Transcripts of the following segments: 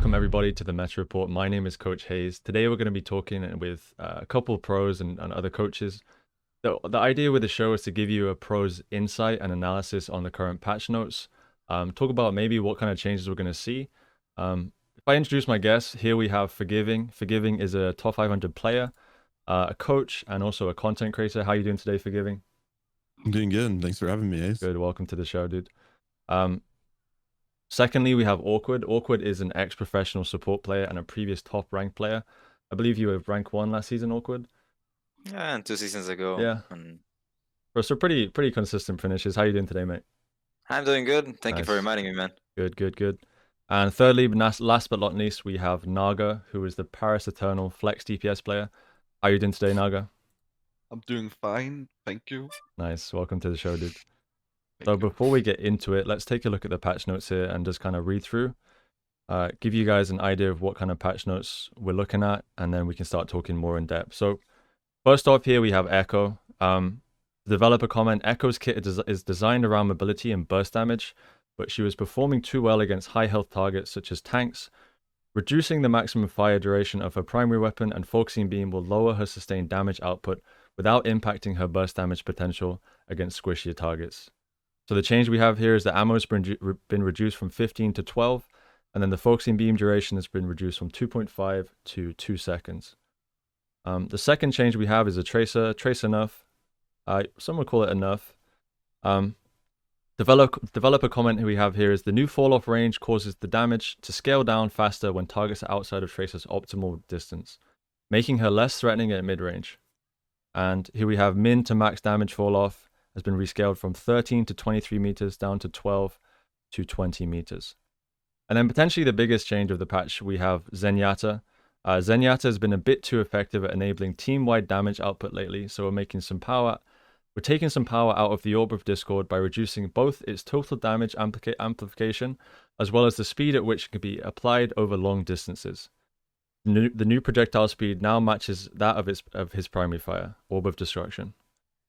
welcome everybody to the Meta Report. My name is Coach Hayes. Today we're going to be talking with a couple of pros and other coaches. The idea with the show is to give you a pro's insight and analysis on the current patch notes. Talk about maybe what kind of changes we're going to see. If I introduce my guests, here we have Forgiving. Forgiving is a top 500 player, a coach, and also a content creator. How are you doing today, Forgiving? I'm doing good. Thanks for having me, Ace. Good. Welcome to the show, dude. Secondly, we have Awkward. Awkward is an ex-professional support player and a previous top-ranked player. I believe you were rank 1 last season, Awkward. Yeah, and 2 seasons ago. Yeah. So pretty consistent finishes. How you doing today, mate? I'm doing good. Thank you for Nice. reminding me, man. Good. And thirdly, last but not least, we have Naga, who is the Paris Eternal flex DPS player. How you doing today, Naga? I'm doing fine, thank you. Nice. Welcome to the show, dude. Thank So you. before we get into it, let's take a look at the patch notes here and just kind of read through. Give you guys an idea of what kind of patch notes we're looking at, and then we can start talking more in depth. So first off here, we have Echo. Developer comment, Echo's kit is designed around mobility and burst damage, but she was performing too well against high health targets such as tanks. Reducing the maximum fire duration of her primary weapon and focusing beam will lower her sustained damage output without impacting her burst damage potential against squishier targets. So the change we have here is the ammo's been reduced from 15 to 12, and then the focusing beam duration has been reduced from 2.5 to 2 seconds. The second change we have is a tracer enough. Some would call it enough. Developer comment who we have here is the new fall off range causes the damage to scale down faster when targets are outside of Tracer's optimal distance, making her less threatening at mid range. And here we have min to max damage fall off has been rescaled from 13 to 23 meters down to 12 to 20 meters. And then potentially the biggest change of the patch, we have Zenyatta. Zenyatta has been a bit too effective at enabling team-wide damage output lately, so we're taking some power out of the Orb of Discord by reducing both its total damage amplification as well as the speed at which it can be applied over long distances. The new projectile speed now matches that of his primary fire, Orb of Destruction.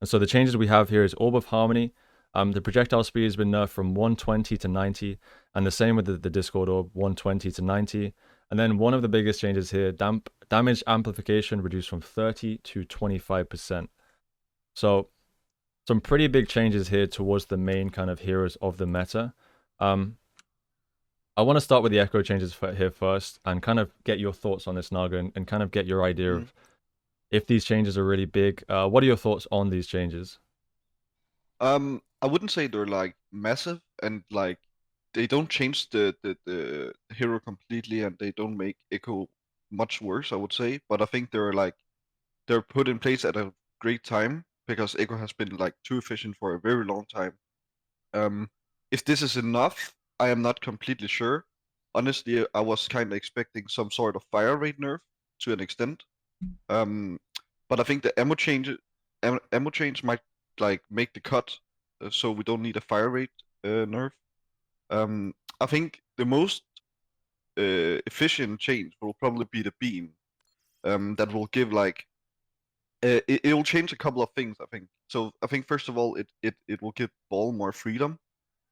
And so the changes we have here is Orb of Harmony. The projectile speed has been nerfed from 120 to 90, and the same with the Discord Orb, 120 to 90. And then one of the biggest changes here, damage amplification reduced from 30 to 25%. So some pretty big changes here towards the main kind of heroes of the meta. I want to start with the Echo changes here first and kind of get your thoughts on this, Naga, and kind of get your idea of if these changes are really big. What are your thoughts on these changes? I wouldn't say they're like massive and like they don't change the hero completely and they don't make Echo much worse, I would say. But I think they're put in place at a great time because Echo has been like too efficient for a very long time. If this is enough, I am not completely sure. Honestly, I was kind of expecting some sort of fire rate nerf to an extent. But I think the ammo change might like make the cut, so we don't need a fire rate nerf. I think the most efficient change will probably be the beam. That will give like it will change a couple of things, I think. So I think first of all, it will give Ball more freedom.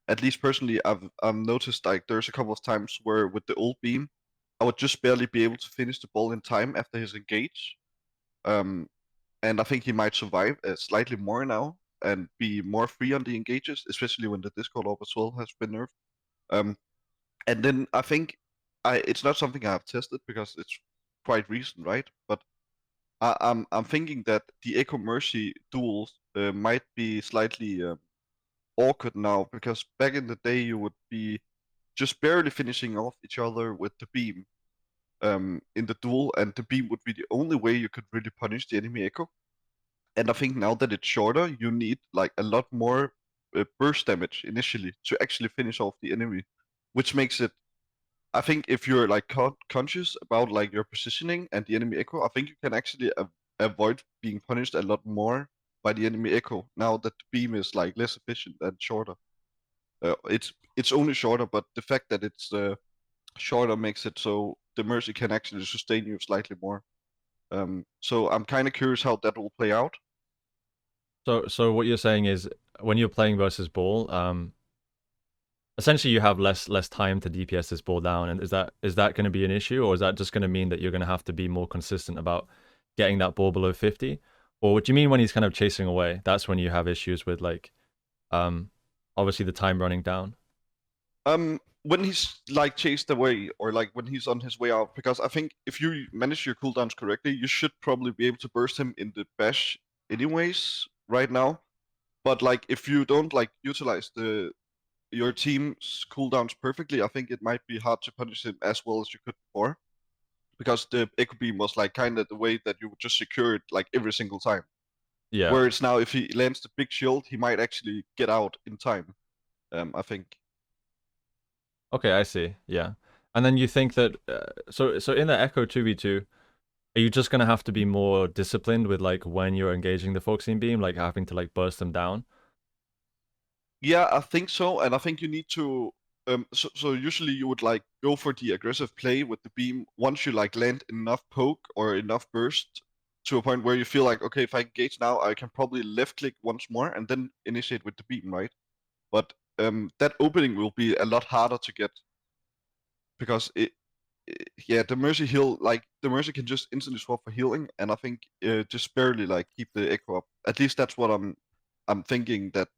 At least personally, I've noticed like there's a couple of times where with the old beam, I would just barely be able to finish the ball in time after his engage. And I think he might survive slightly more now and be more free on the engages, especially when the Discord Orb as well has been nerfed. And then I think it's not something I have tested because it's quite recent, right? But I'm thinking that the Echo Mercy duels might be slightly awkward now because back in the day you would be just barely finishing off each other with the beam in the duel, and the beam would be the only way you could really punish the enemy Echo. And I think now that it's shorter, you need like a lot more burst damage initially to actually finish off the enemy, which makes it. I think if you're like conscious about like your positioning and the enemy Echo, I think you can actually avoid being punished a lot more by the enemy Echo now that the beam is like less efficient and shorter. It's only shorter, but the fact that it's shorter makes it so the Mercy can actually sustain you slightly more. So I'm kind of curious how that will play out. So what you're saying is when you're playing versus Ball, essentially you have less time to DPS this ball down, and is that going to be an issue, or is that just going to mean that you're going to have to be more consistent about getting that ball below 50? Or what do you mean when he's kind of chasing away? That's when you have issues with like, obviously the time running down. When he's like chased away, or like when he's on his way out, because I think if you manage your cooldowns correctly, you should probably be able to burst him in the bash anyways right now. But like if you don't like utilize your team's cooldowns perfectly, I think it might be hard to punish him as well as you could before. Because the Echo Beam was like kind of the way that you would just secure it like every single time. Yeah. Whereas now if he lands the big shield, he might actually get out in time. I think. Okay, I see. Yeah. And then you think that so in the Echo 2v2, are you just gonna have to be more disciplined with like when you're engaging the focusing beam, like having to like burst them down? Yeah, I think so, and I think you need to. So usually you would like go for the aggressive play with the beam once you like land enough poke or enough burst to a point where you feel like, okay, if I engage now, I can probably left click once more and then initiate with the beam, right? But that opening will be a lot harder to get because yeah, the Mercy heal, like the Mercy can just instantly swap for healing, and I think just barely like keep the echo up. At least that's what I'm thinking that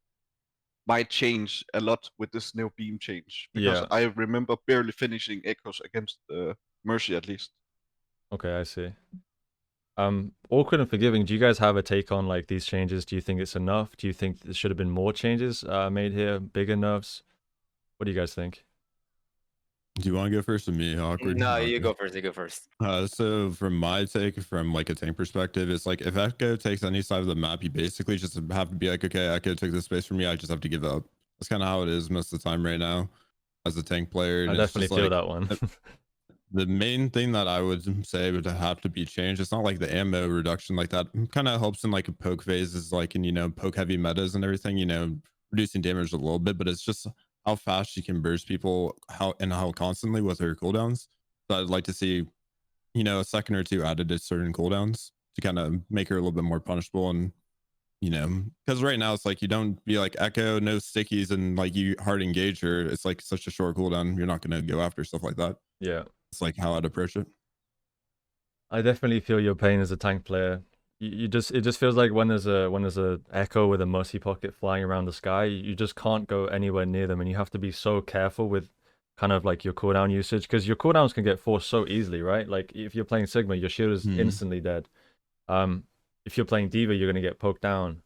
might change a lot with this new beam change, because Yeah. I remember barely finishing echoes against Mercy at least. Okay, I see. Awkward and Forgiving, do you guys have a take on like these changes? Do you think it's enough? Do you think there should have been more changes made here, bigger nerfs? What do you guys think? Do you want to go first or me? Awkward. No, Okay. you go first. You go first. So from my take, from like a tank perspective, it's like if Echo takes any side of the map, you basically just have to be like, okay, Echo took this space from me. I just have to give up. That's kind of how it is most of the time right now as a tank player. I And it's definitely just feel like that one. the main thing that I would say would have to be changed. It's not like the ammo reduction like that kind of helps in like a poke phases, like in poke heavy metas and everything. Reducing damage a little bit, but it's just how fast she can burst people, how constantly with her cooldowns. So I'd like to see a second or two added to certain cooldowns to kind of make her a little bit more punishable. And because right now it's like you don't be like Echo, no stickies, and like you hard engage her. It's like such a short cooldown. You're not going to go after stuff like that. Yeah. It's like how I'd approach it. I definitely feel your pain as a tank player. It just feels like when there's a echo with a mercy pocket flying around the sky, you just can't go anywhere near them, and you have to be so careful with kind of like your cooldown usage, because your cooldowns can get forced so easily, right? Like if you're playing Sigma, your shield is instantly dead. If you're playing Diva, you're gonna get poked down.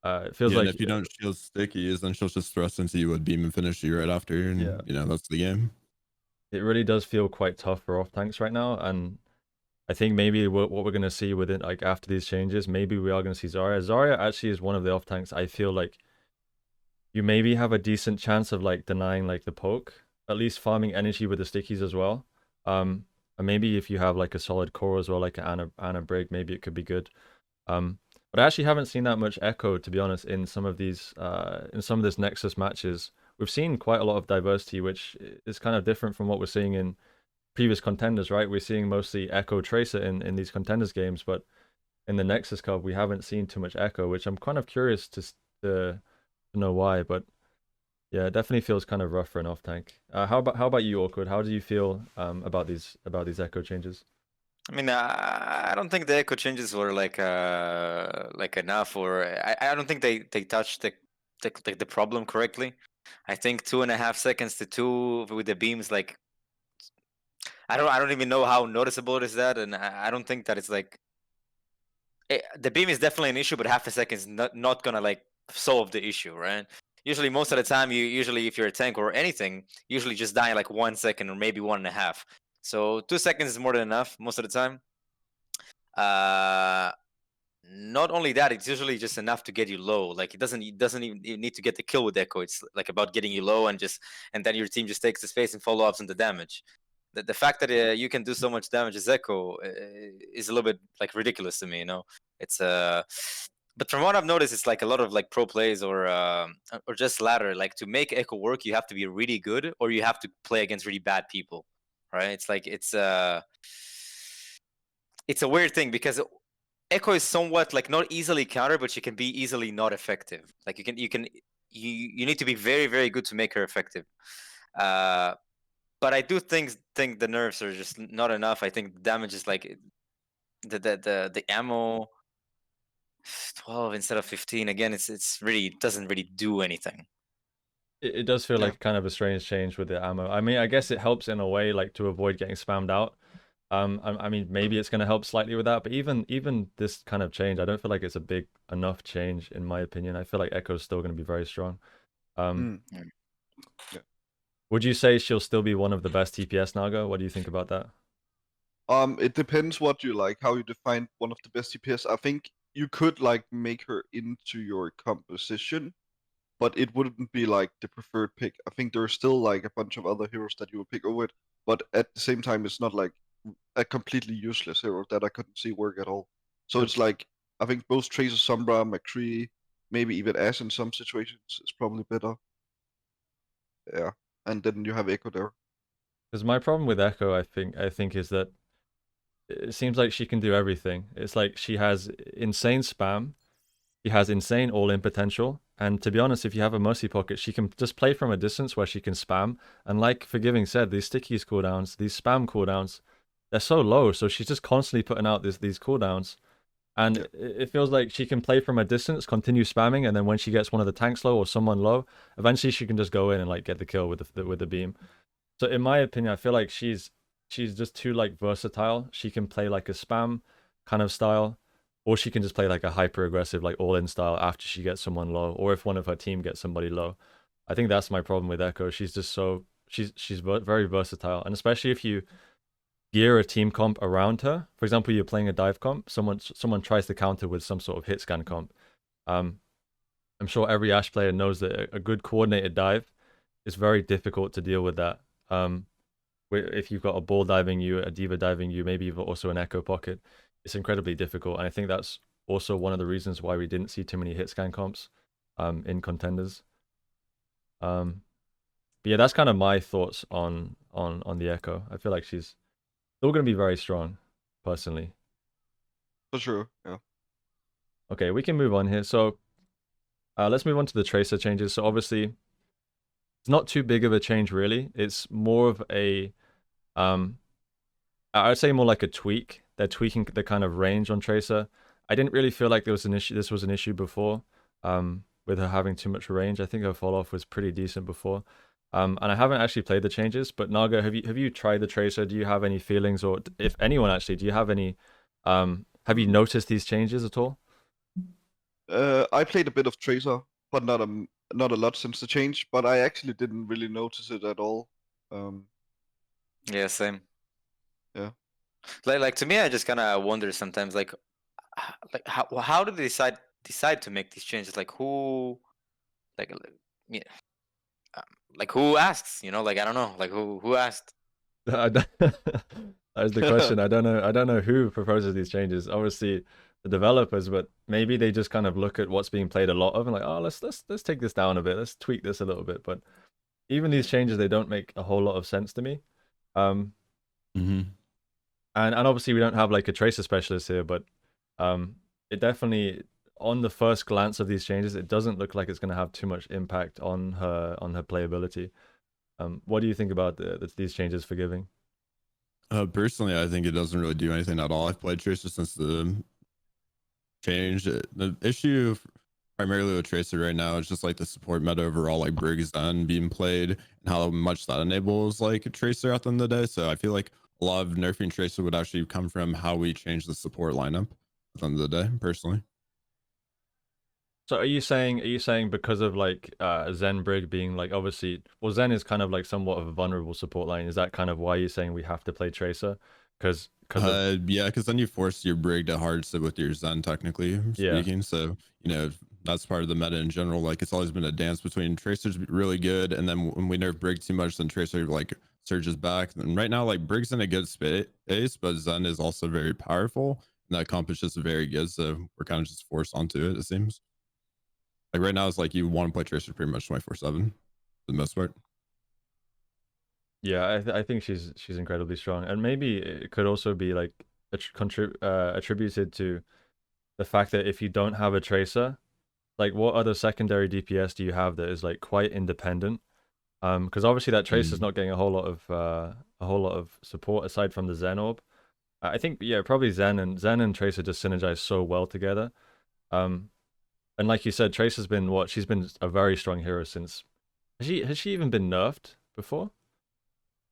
It feels like and if you don't shield stickies, then she'll just thrust into you with beam and finish you right after, and that's the game. It really does feel quite tough for off tanks right now, and I think maybe what we're going to see within, like after these changes, maybe we are going to see Zarya. Zarya actually is one of the off tanks I feel like you maybe have a decent chance of like denying like the poke, at least farming energy with the stickies as well. And maybe if you have like a solid core as well, like an Anna Brig, maybe it could be good. But I actually haven't seen that much echo, to be honest, in some of these in some of this Nexus matches. We've seen quite a lot of diversity, which is kind of different from what we're seeing in previous contenders, right? We're seeing mostly Echo Tracer in these contenders games, but in the Nexus Cup we haven't seen too much Echo, which I'm kind of curious to know why. But yeah, it definitely feels kind of rough for an off tank. How about you, Awkward? How do you feel about these Echo changes? I mean, I don't think the echo changes were like enough, or I don't think they touched the problem correctly. I think 2.5 seconds to 2 with the beams, like I don't even know how noticeable it is that, and I don't think that it's like the beam is definitely an issue, but half a second is not gonna like solve the issue, right? Usually, most of the time, if you're a tank or anything, usually just die in like 1 second or maybe 1.5. So 2 seconds is more than enough most of the time. Not only that, it's usually just enough to get you low. Like it doesn't even need to get the kill with Echo. It's like about getting you low and then your team just takes the space and follow ups on the damage. The fact that you can do so much damage as Echo is a little bit like ridiculous to me. It's but from what I've noticed, it's like a lot of like pro plays or just ladder. Like to make Echo work, you have to be really good, or you have to play against really bad people, right? It's like it's a weird thing because Echo is somewhat like not easily countered, but she can be easily not effective. Like you can you need to be very, very good to make her effective. But I do think the nerfs are just not enough. I think damage is like the ammo 12 instead of 15. Again, it's really doesn't really do anything. It does feel Yeah. like kind of a strange change with the ammo. I mean, I guess it helps in a way, like to avoid getting spammed out. I mean, maybe it's going to help slightly with that, but even this kind of change, I don't feel like it's a big enough change in my opinion. I feel like Echo's still going to be very strong. Mm. Would you say she'll still be one of the best TPS, Naga? What do you think about that? It depends what you like, how you define one of the best DPS. I think you could like make her into your composition, but it wouldn't be like the preferred pick. I think there's still like a bunch of other heroes that you would pick over it, but at the same time, it's not like a completely useless hero that I couldn't see work at all. So it's like I think both Tracer, Sombra, McCree, maybe even Ash in some situations is probably better. Yeah, and then you have Echo there. Because my problem with Echo, I think, is that it seems like she can do everything. It's like she has insane spam, she has insane all-in potential, and to be honest, if you have a Mercy Pocket, she can just play from a distance where she can spam. And like Forgiving said, these stickies cooldowns, these spam cooldowns, they're so low, so she's just constantly putting out these cooldowns. And Yeah. it feels like she can play from a distance, continue spamming, and then when she gets one of the tanks low or someone low, eventually she can just go in and like get the kill with the beam. So in my opinion, I feel like she's just too like versatile. She can play like a spam kind of style, or she can just play like a hyper aggressive like all in style after she gets someone low, or if one of her team gets somebody low. I think that's my problem with Echo. She's just so very versatile, and especially if you gear a team comp around her. For example, you're playing a dive comp, someone tries to counter with some sort of hit scan comp. I'm sure every Ashe player knows that a good coordinated dive is very difficult to deal with that. If you've got a ball diving you, a diva diving you, maybe even also an echo pocket, it's incredibly difficult. And I think that's also one of the reasons why we didn't see too many hit scan comps in contenders. But yeah, that's kind of my thoughts on the echo. I feel like she's still going to be very strong, personally. For sure, yeah. Okay, we can move on here. So let's move on to the tracer changes. So obviously, it's not too big of a change, really. It's more of a, I would say more like a tweak. They're tweaking the kind of range on tracer. I didn't really feel like there was an issue. This was an issue before, with her having too much range. I think her fall off was pretty decent before. And I haven't actually played the changes, but Naga, have you tried the tracer? Do you have any feelings, or if anyone actually, do you have any? Have you noticed these changes at all? I played a bit of Tracer, but not a lot since the change. But I actually didn't really notice it at all. Yeah, same. Yeah. Like to me, I just kind of wonder sometimes, like how do they decide to make these changes? Like who, like yeah, like who asks? You know, like I don't know, like who asked? That is the question. I don't know who proposes these changes. Obviously, the developers, but maybe they just kind of look at what's being played a lot of and like, oh, let's take this down a bit. Let's tweak this a little bit. But even these changes, they don't make a whole lot of sense to me. And obviously we don't have like a tracer specialist here, but it definitely, on the first glance of these changes, it doesn't look like it's going to have too much impact on her playability. What do you think about these changes Forgiving? Personally, I think it doesn't really do anything at all. I've played Tracer since the change. The issue primarily with Tracer right now is just like the support meta overall, like Briggs Zen being played and how much that enables like a Tracer at the end of the day. So I feel like a lot of nerfing Tracer would actually come from how we change the support lineup at the end of the day, personally. So are you saying because of like Zen Brig being like, obviously, well, Zen is kind of like somewhat of a vulnerable support line. Is that kind of why you're saying we have to play Tracer? Because yeah, because then you force your Brig to hard sit with your Zen, technically speaking. So that's part of the meta in general. Like it's always been a dance between Tracer's really good, and then when we nerf Brig too much, then Tracer like surges back. And right now, like Brig's in a good space, but Zen is also very powerful, and that comp is just very good. So we're kind of just forced onto it. It seems like right now it's like you want to play Tracer pretty much 24/7 for the most part. Yeah, I think she's incredibly strong, and maybe it could also be like attributed to the fact that if you don't have a tracer, like what other secondary DPS do you have that is like quite independent? Because obviously that Tracer's not getting a whole lot of support aside from the Zen Orb. I think probably Zen and Tracer just synergize so well together. And like you said, Tracer's been she's been a very strong hero since. Has she even been nerfed before?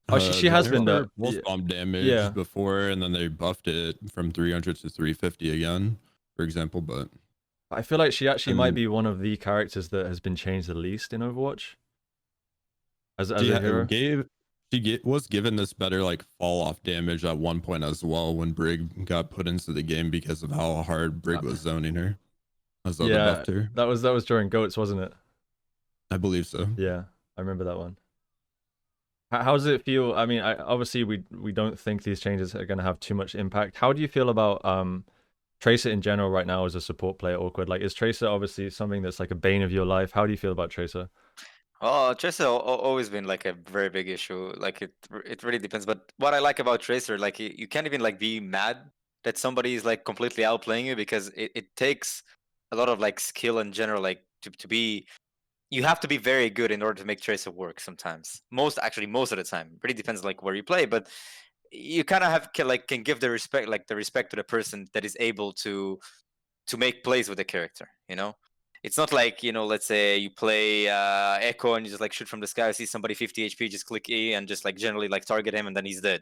Oh, she has been nerfed. Pulse bomb damage Yeah. before, and then they buffed it from 300 to 350 again, for example. But I feel like she actually might be one of the characters that has been changed the least in Overwatch. As a hero, was given this better like fall off damage at one point as well when Brig got put into the game because of how hard Brig was zoning her. As other buffed her. that was during Goats, wasn't it? I believe so. Yeah, I remember that one. How does it feel? I mean, obviously we don't think these changes are going to have too much impact. How do you feel about Tracer in general right now as a support player? Awkward. Like, is Tracer obviously something that's like a bane of your life? How do you feel about Tracer? Oh, Tracer always been like a very big issue. Like it really depends. But what I like about Tracer, like you can't even like be mad that somebody is like completely outplaying you, because it takes a lot of like skill in general, like to be. You have to be very good in order to make Tracer work. Sometimes, most of the time, really depends like where you play. But you kind of can give the respect to the person that is able to make plays with the character. It's not like, let's say you play Echo and you just like shoot from the sky, see somebody 50 HP, just click E and just like generally like target him and then he's dead.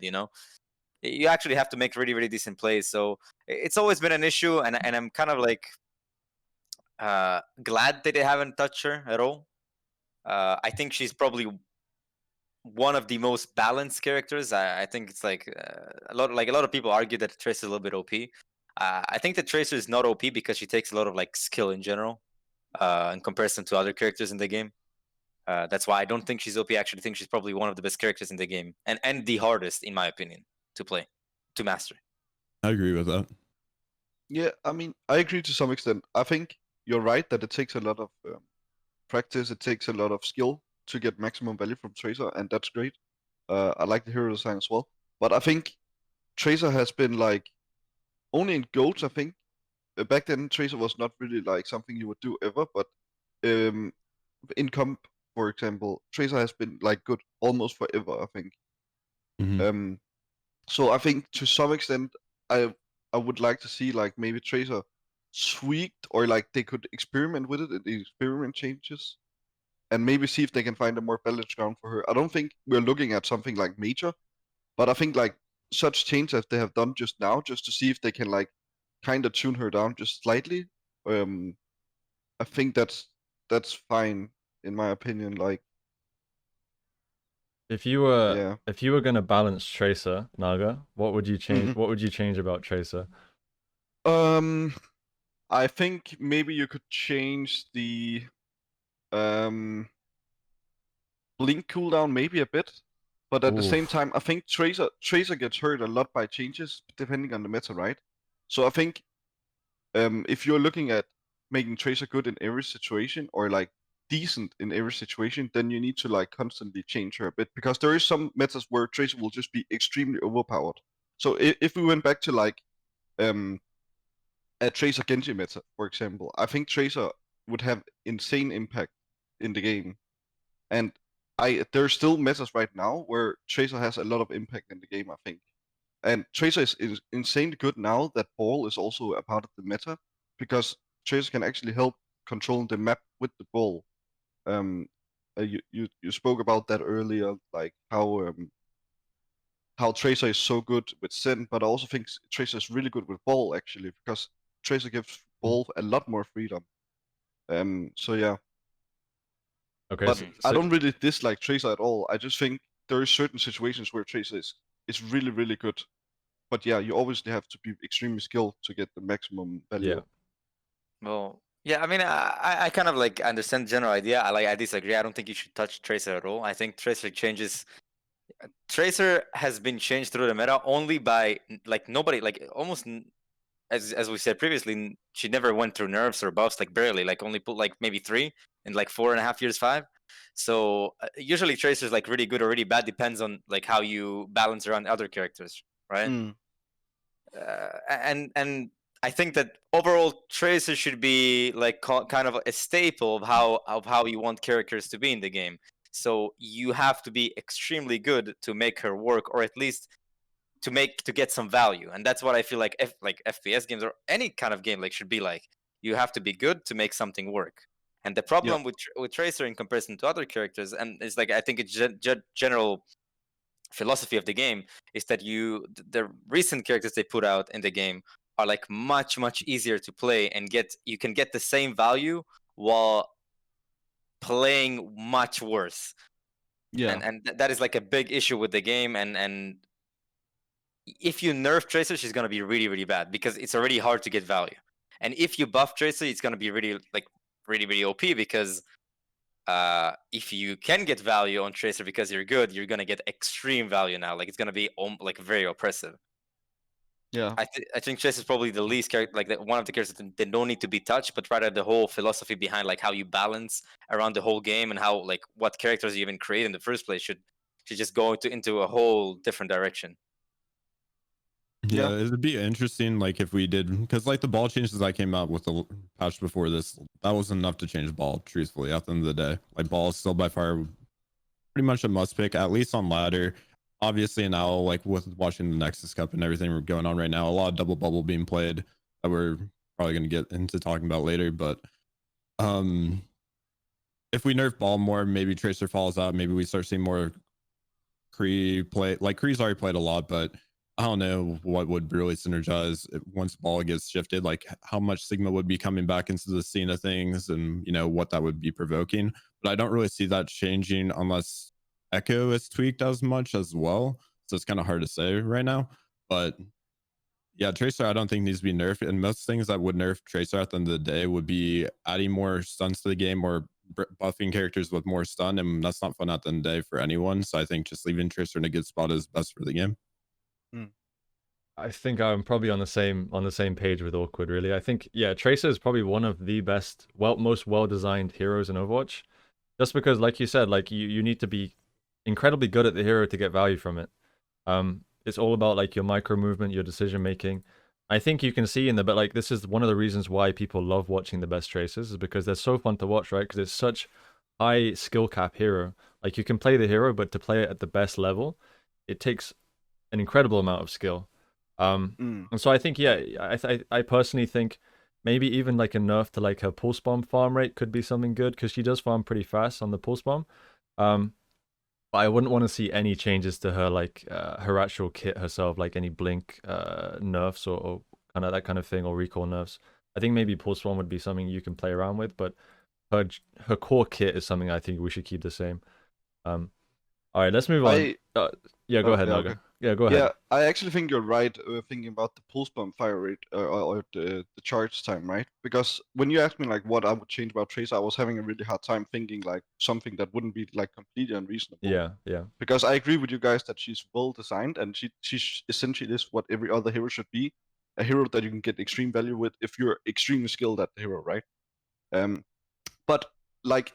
You actually have to make really, really decent plays. So it's always been an issue, and I'm kind of like glad that they haven't touched her at all. I think she's probably one of the most balanced characters. I think it's like a lot of people argue that Tracer is a little bit OP. I think that Tracer is not OP because she takes a lot of like skill in general, in comparison to other characters in the game. That's why I don't think she's OP. I actually think she's probably one of the best characters in the game, and the hardest, in my opinion, to play, to master. I agree with that. Yeah, I mean, I agree to some extent. I think you're right that it takes a lot of practice, it takes a lot of skill to get maximum value from Tracer, and that's great. I like the hero design as well. But I think Tracer has been like, only in GOATs, I think. Back then, Tracer was not really like something you would do ever, but in comp, for example, Tracer has been like good almost forever, I think. Mhm. So I think to some extent, I would like to see like maybe Tracer tweaked, or like they could experiment with it and the experiment changes, and maybe see if they can find a more balanced ground for her. I don't think we're looking at something like major, but I think like such change as they have done just now, just to see if they can like kind of tune her down just slightly. I think that's fine in my opinion. Like, If you were gonna balance Tracer, Naga, what would you change? Mhm. What would you change about Tracer? I think maybe you could change the blink cooldown maybe a bit, but at the same Oof. time, I think Tracer gets hurt a lot by changes depending on the meta, right? So I think if you're looking at making Tracer good in every situation, or like decent in every situation, then you need to like constantly change her a bit, because there is some metas where Tracer will just be extremely overpowered. So if we went back to like a Tracer Genji meta, for example, I think Tracer would have insane impact in the game. And there's still metas right now where Tracer has a lot of impact in the game, I think. And Tracer is insanely good now that Ball is also a part of the meta, because Tracer can actually help control the map with the ball. You spoke about that earlier, like how Tracer is so good with Zen, but I also think Tracer is really good with Ball actually, because Tracer gives Ball a lot more freedom. So yeah. Okay, But so, I don't really dislike Tracer at all. I just think there are certain situations where Tracer is really, really good. But yeah, you obviously have to be extremely skilled to get the maximum value. yeah. Well, yeah, I mean, I kind of like understand the general idea. I disagree. I don't think you should touch Tracer at all. I think Tracer has been changed through the meta only by like nobody, like almost as we said previously, she never went through nerfs or buffs, like barely, like only put like maybe 3 in like 4.5 years, 5. So usually Tracer's like really good or really bad, depends on like how you balance around other characters, right? Mm. And I think that overall Tracer should be like kind of a staple of how you want characters to be in the game. So you have to be extremely good to make her work, or at least to get some value. And that's what I feel like FPS games or any kind of game like should be like. You have to be good to make something work. And the problem with Tracer in comparison to other characters, and it's like I think it's general philosophy of the game, is that the recent characters they put out in the game are like much easier to play and you can get the same value while playing much worse. Yeah. And that is like a big issue with the game. And if you nerf Tracer, she's gonna be really bad because it's already hard to get value. And if you buff Tracer, it's gonna be really OP because if you can get value on Tracer because you're good, you're gonna get extreme value now. Like it's gonna be like very oppressive. Yeah. I think Tracer is probably the least character, like one of the characters that don't need to be touched, but rather the whole philosophy behind like how you balance around the whole game and how like what characters you even create in the first place should just go into a whole different direction. Yeah, Yeah. it'd be interesting, like if we did, because like the ball changes that came out with the patch before this, that was enough to change ball. Truthfully, at the end of the day, like ball is still by far pretty much a must pick, at least on ladder. Obviously now, like with watching the Nexus Cup and everything going on right now, a lot of double bubble being played that we're probably going to get into talking about later. But if we nerf ball more, maybe Tracer falls out. Maybe we start seeing more Kree play. Like Kree's already played a lot, but I don't know what would really synergize once ball gets shifted, like how much Sigma would be coming back into the scene of things and, you know, what that would be provoking. But I don't really see that changing unless Echo is tweaked as much as well. So it's kind of hard to say right now. But yeah, Tracer I don't think needs to be nerfed. And most things that would nerf Tracer at the end of the day would be adding more stuns to the game or buffing characters with more stun. And that's not fun at the end of the day for anyone. So I think just leaving Tracer in a good spot is best for the game. I think I'm probably on the same page with Awkward, really. I think, yeah, Tracer is probably one of the best, most well-designed heroes in Overwatch. Just because, like you said, like you need to be incredibly good at the hero to get value from it. It's all about like your micro movement, your decision making. I think you can see but like this is one of the reasons why people love watching the best Tracers, is because they're so fun to watch, right? Because it's such high skill cap hero. Like you can play the hero, but to play it at the best level, it takes an incredible amount of skill. And so I think, yeah, I personally think maybe even like a nerf to like her pulse bomb farm rate could be something good, because she does farm pretty fast on the pulse bomb. But I wouldn't want to see any changes to her, like her actual kit herself, like any blink nerfs or kind of that kind of thing, or recall nerfs. I think maybe pulse bomb would be something you can play around with, but her core kit is something I think we should keep the same. All right, let's move on. Yeah, go ahead, Naga. Okay. Yeah, go ahead. Yeah, I actually think you're right thinking about the pulse bomb fire rate or the charge time, right? Because when you asked me like what I would change about Tracer, I was having a really hard time thinking like something that wouldn't be like completely unreasonable. Yeah. Because I agree with you guys that she's well designed and she essentially is what every other hero should be, a hero that you can get extreme value with if you're extremely skilled at the hero, right? But like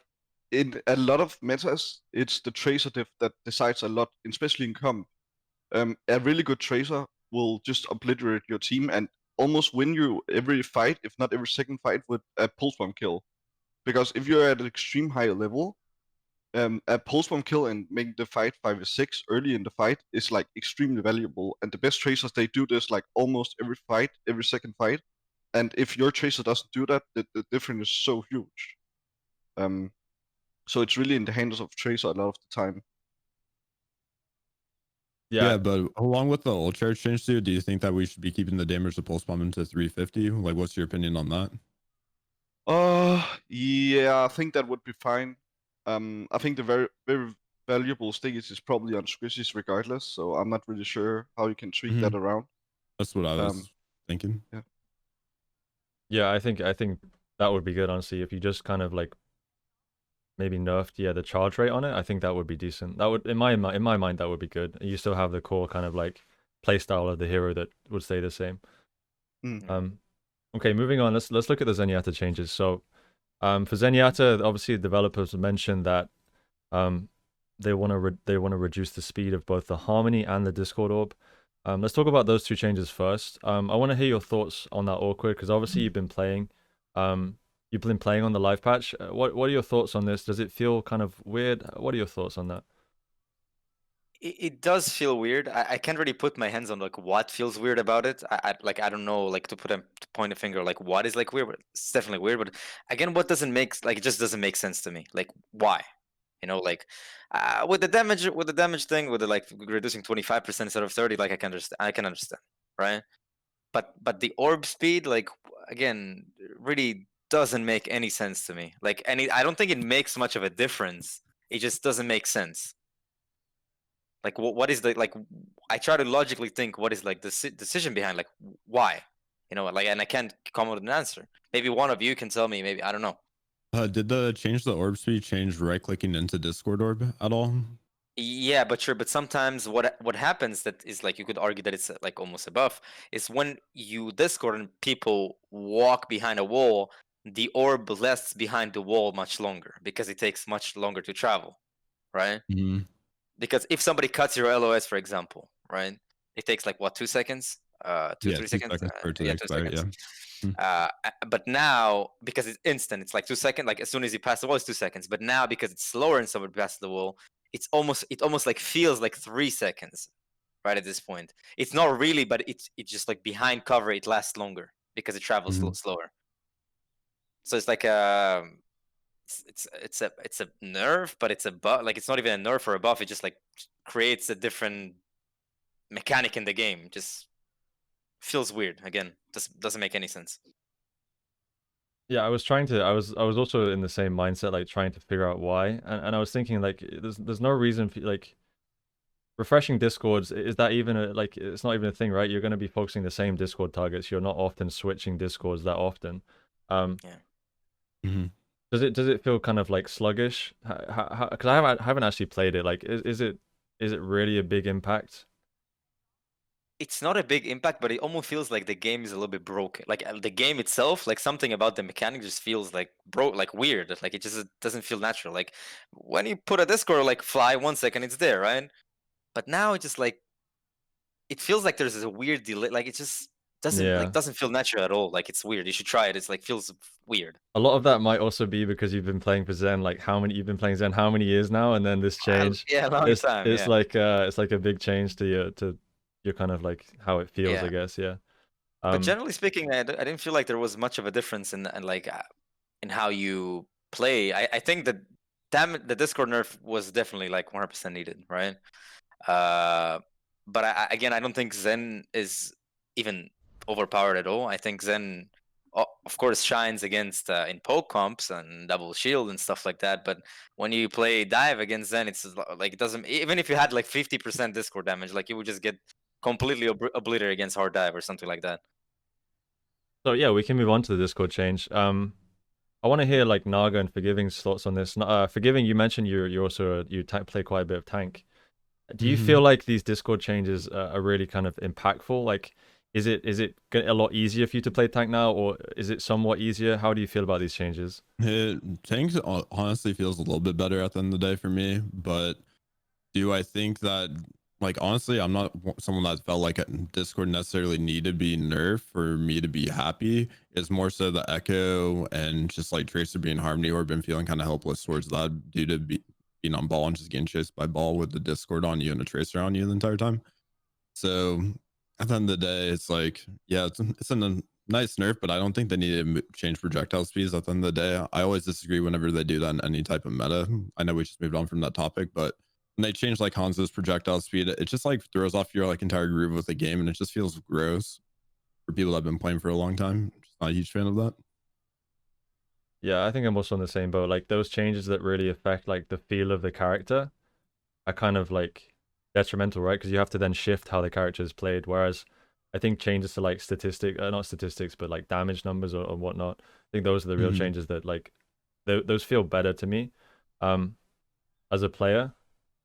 in a lot of metas, it's the Tracer diff that decides a lot, especially in comp. A really good Tracer will just obliterate your team and almost win you every fight, if not every second fight, with a pulse bomb kill. Because if you're at an extreme high level, a pulse bomb kill and making the fight 5-6 early in the fight is like extremely valuable. And the best Tracers, they do this like almost every fight, every second fight. And if your Tracer doesn't do that, the difference is so huge. So it's really in the hands of Tracer a lot of the time. Yeah, but along with the ult charge change too, do you think that we should be keeping the damage to pulse bomb into 350? Like, what's your opinion on that? Yeah, I think that would be fine. I think the very valuable stage is probably on Squishies regardless, so I'm not really sure how you can tweak that around. That's what I was thinking. Yeah, I think that would be good, honestly, if you just kind of like maybe nerfed the charge rate on it. I think that would be decent. That would in my mind that would be good. You still have the core kind of like playstyle of the hero that would stay the same. Okay, moving on. Let's look at the Zenyatta changes. So for Zenyatta, obviously the developers mentioned that they want to reduce the speed of both the Harmony and the Discord Orb. Let's talk about those two changes first. I want to hear your thoughts on that awkward, because obviously you've been playing. You've been playing on the live patch. What are your thoughts on this? Does it feel kind of weird? What are your thoughts on that? It does feel weird. I can't really put my hands on like what feels weird about it. I don't know like to point a finger like what is like weird, but it's definitely weird. But again, what doesn't make like it just doesn't make sense to me. Like why? You know, like with the damage thing, with the like reducing 25% instead of 30, like I can understand, right? But the orb speed, like again, really doesn't make any sense to me. Like I don't think it makes much of a difference. It just doesn't make sense. Like what is the like? I try to logically think what is like the decision behind like why, you know, like, and I can't come with an answer. Maybe one of you can tell me. Maybe I don't know. Did the change the orb speed change right clicking into Discord orb at all? Yeah, but sure. But sometimes what happens that is like you could argue that it's like almost a buff is when you Discord and people walk behind a wall, the orb lasts behind the wall much longer because it takes much longer to travel, right? Mhm. Because if somebody cuts your LOS, for example, right, it takes like what 2 seconds, Yeah, 3 2 seconds, seconds for it to yeah, 2 expire. seconds. Yeah. Mm. But now because it's instant, it's like 2 seconds. Like as soon as you pass the wall, it's 2 seconds. But now because it's slower and somebody passes the wall, it almost like feels like 3 seconds, right at this point. It's not really, but it's just like behind cover, it lasts longer because it travels Mhm. slower. So it's like it's a nerf, but it's a buff. Like it's not even a nerf or a buff. It just like creates a different mechanic in the game. Just feels weird. Again, just doesn't make any sense. Yeah, I was also in the same mindset, like trying to figure out why, and I was thinking like there's no reason for like refreshing discords. Is that even a like it's not even a thing, right? You're going to be focusing the same discord targets. You're not often switching discords that often. Yeah. Mhm. Does it feel kind of like sluggish? Because I haven't actually played it. Like, is it really a big impact? It's not a big impact, but it almost feels like the game is a little bit broken. Like the game itself, like something about the mechanic just feels like like weird. Like it just doesn't feel natural. Like when you put a Discord like fly 1 second, it's there, right? But now it just like it feels like there's a weird delay. Like it just Yeah. doesn't feel natural at all. Like it's weird. You should try it. It's like feels weird. A lot of that might also be because you've been playing for Zen, like how many you've been playing Zen how many years now, and then this change, Yeah, a long time. it's Yeah, like a big change to your kind of like how it feels, I yeah. guess. Yeah. But generally speaking, I didn't feel like there was much of a difference in like in how you play. I think that the Discord nerf was definitely like 100% needed, right? Uh, but again, I don't think Zen is even overpowered at all. I think Zen, of course, shines against in poke comps and double shield and stuff like that. But when you play dive against Zen, it's like it doesn't. Even if you had like 50% Discord damage, like you would just get completely obliterated against hard dive or something like that. So yeah, we can move on to the Discord change. I want to hear like Naga and Forgiving's thoughts on this. Forgiving, you mentioned you also you play quite a bit of tank. Do you feel Mhm. like these Discord changes are really kind of impactful? Like, is it a lot easier for you to play tank now, or is it somewhat easier? How do you feel about these changes? Tanks honestly feels a little bit better at the end of the day for me, but do I think that, like, honestly, I'm not someone that felt like Discord necessarily need to be nerfed for me to be happy. It's more so the Echo and just like Tracer being Harmony or been feeling kind of helpless towards that due to being on ball and just getting chased by ball with the Discord on you and a Tracer on you the entire time. So at the end of the day, it's like, yeah, it's a nice nerf, but I don't think they need to change projectile speeds at the end of the day. I always disagree whenever they do that in any type of meta. I know we just moved on from that topic, but when they change like Hanzo's projectile speed, it just like throws off your like entire groove with the game, and it just feels gross for people that have been playing for a long time. Just not a huge fan of that. Yeah, I think I'm also on the same boat. Like those changes that really affect like the feel of the character are kind of like detrimental, right? Because you have to then shift how the character is played. Whereas I think changes to like not statistics, but like damage numbers or whatnot. I think those are the real Mhm. changes that like those feel better to me, as a player,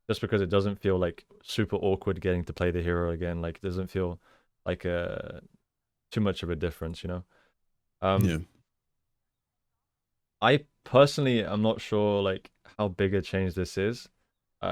just because it doesn't feel like super awkward getting to play the hero again. Like it doesn't feel like too much of a difference, you know. Yeah. I personally am not sure like how big a change this is.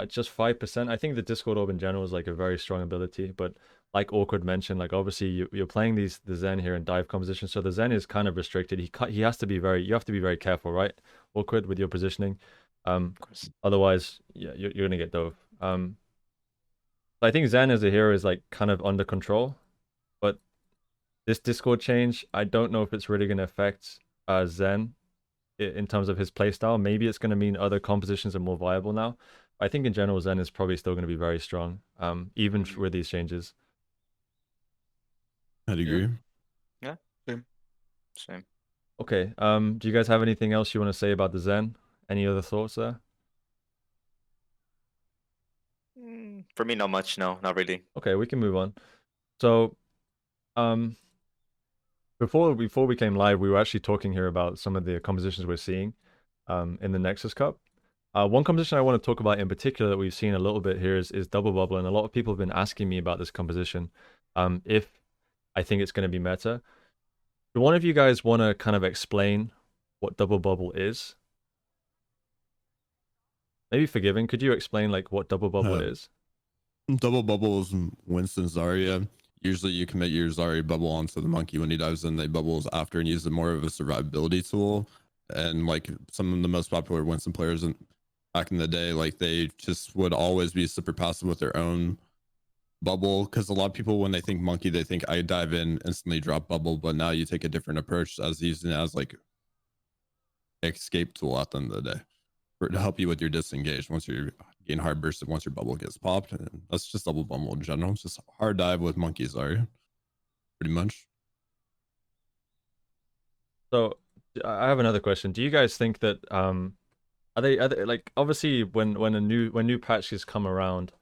Just 5%. I think the Discord Orb in general is like a very strong ability, but like Awkward mentioned, like obviously you're playing the Zen here in dive composition, so the Zen is kind of restricted. He has to be you have to be very careful, right? Awkward with your positioning. Of course. Otherwise, yeah, you're gonna get dove. I think Zen as a hero is like kind of under control, but this Discord change, I don't know if it's really gonna affect Zen in terms of his playstyle. Maybe it's gonna mean other compositions are more viable now. I think in general Zen is probably still gonna be very strong, even with these changes. I'd agree. Yeah. Same. Same. Okay. Do you guys have anything else you want to say about the Zen? Any other thoughts there? For me, not much. No, not really. Okay, we can move on. So, before we came live, we were actually talking here about some of the compositions we're seeing, in the Nexus Cup. One composition I want to talk about in particular that we've seen a little bit here is Double Bubble, and a lot of people have been asking me about this composition. If I think it's going to be meta. Do one of you guys want to kind of explain what Double Bubble is? Maybe Forgiving, could you explain like what Double Bubble is? Double bubble is Winston Zarya. Usually you commit your Zarya bubble onto the monkey when he dives in, they bubbles after and use it more of a survivability tool. And like some of the most popular Winston players back in the day, like they just would always be super passive with their own bubble, because a lot of people when they think monkey, they think I dive in, instantly drop bubble, but now you take a different approach as using it as like escape tool at the end of the day to help you with your disengage once you're getting hard bursted, once your bubble gets popped. And that's just double bubble in general. It's just hard dive with monkeys are pretty much. So I have another question. Do you guys think that are they like, obviously when new patches come around,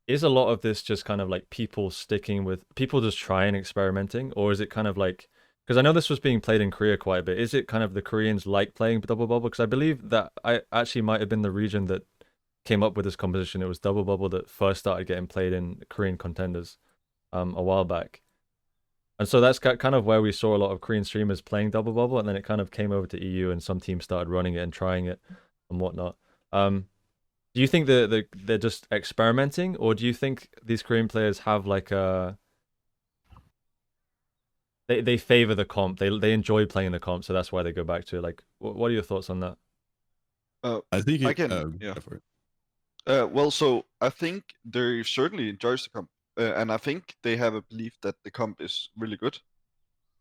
is a lot of this just kind of like people just trying experimenting, or is it kind of like, because I know this was being played in Korea quite a bit, is it kind of the Koreans like playing Double Bubble? Because I believe that I actually might have been the region that came up with this composition. It was Double Bubble that first started getting played in Korean contenders a while back. And so that's kind of where we saw a lot of Korean streamers playing Double Bubble, and then it kind of came over to EU and some teams started running it and trying it and whatnot. Do you think they're just experimenting, or do you think these Korean players have like a they favor the comp, they enjoy playing the comp, so that's why they go back to it? Like, what are your thoughts on that? I think I can, yeah. Well, so I think they certainly enjoys the comp, and I think they have a belief that the comp is really good,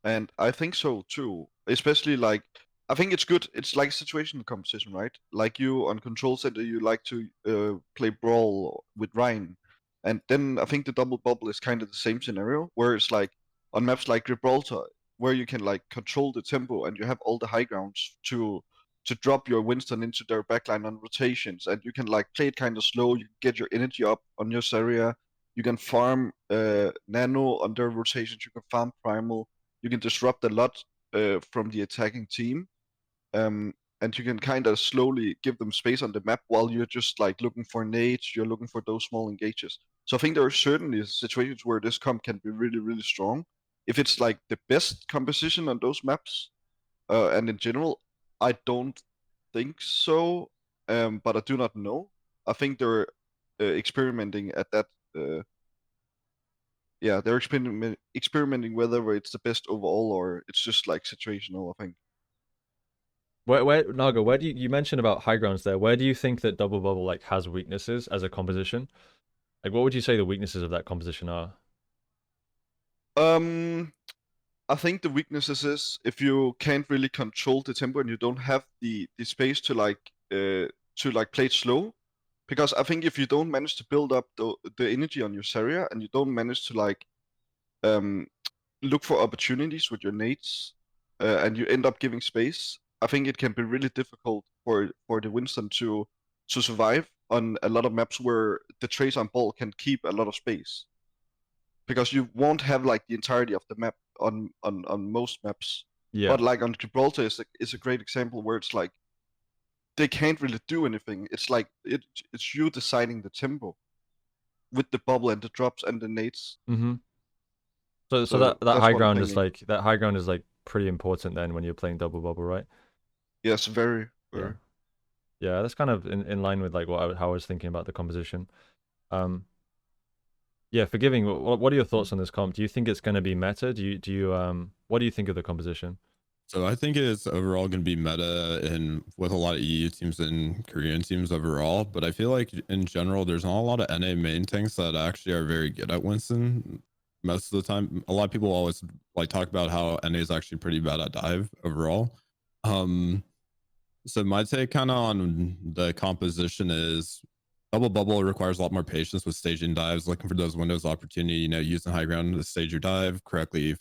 and I think so too. Especially like, I think it's good. It's like situational composition, right? Like you on Control Center, you like to play Brawl with Ryan, and then I think the Double Bubble is kind of the same scenario, where it's like on maps like Gibraltar, where you can like control the tempo and you have all the high grounds to drop your Winston into their backline on rotations, and you can like play it kind of slow. You get your energy up on your area. You can farm Nano on their rotations. You can farm Primal. You can disrupt a lot from the attacking team, and you can kind of slowly give them space on the map while you're just like looking for nades. You're looking for those small engages. So I think there are certainly situations where this comp can be really, really strong. If it's like the best composition on those maps, and in general, I don't think so, but I do not know. I think they're experimenting at that. Yeah, they're experimenting whether it's the best overall or it's just like situational, I think. Where Naga, where do you mentioned about high grounds there? Where do you think that Double Bubble like has weaknesses as a composition? Like, what would you say the weaknesses of that composition are? I think the weaknesses is if you can't really control the tempo and you don't have the space to like play it slow. Because I think if you don't manage to build up the energy on your Saria and you don't manage to like look for opportunities with your nades, and you end up giving space, I think it can be really difficult for the Winston to survive on a lot of maps where the trace on ball can keep a lot of space. Because you won't have like the entirety of the map on most maps. Yeah. But like on Gibraltar is a great example where it's like they can't really do anything. It's like it's you deciding the tempo with the bubble and the drops and the nades. Mm-hmm. So that that's high what I'm ground is thinking. like that high ground is like pretty important then when you're playing Double Bubble, right? Yes, very, Yeah. very. Yeah, that's kind of in line with like how I was thinking about the composition. Yeah, forgiving. What are your thoughts on this comp? Do you think it's going to be meta? What do you think of the composition? So I think it's overall going to be meta and with a lot of EU teams and Korean teams overall. But I feel like in general, there's not a lot of NA main tanks that actually are very good at Winston. Most of the time, a lot of people always like talk about how NA is actually pretty bad at dive overall. So my take kind of on the composition is double bubble requires a lot more patience with staging dives, looking for those windows of opportunity, using high ground to stage your dive correctly,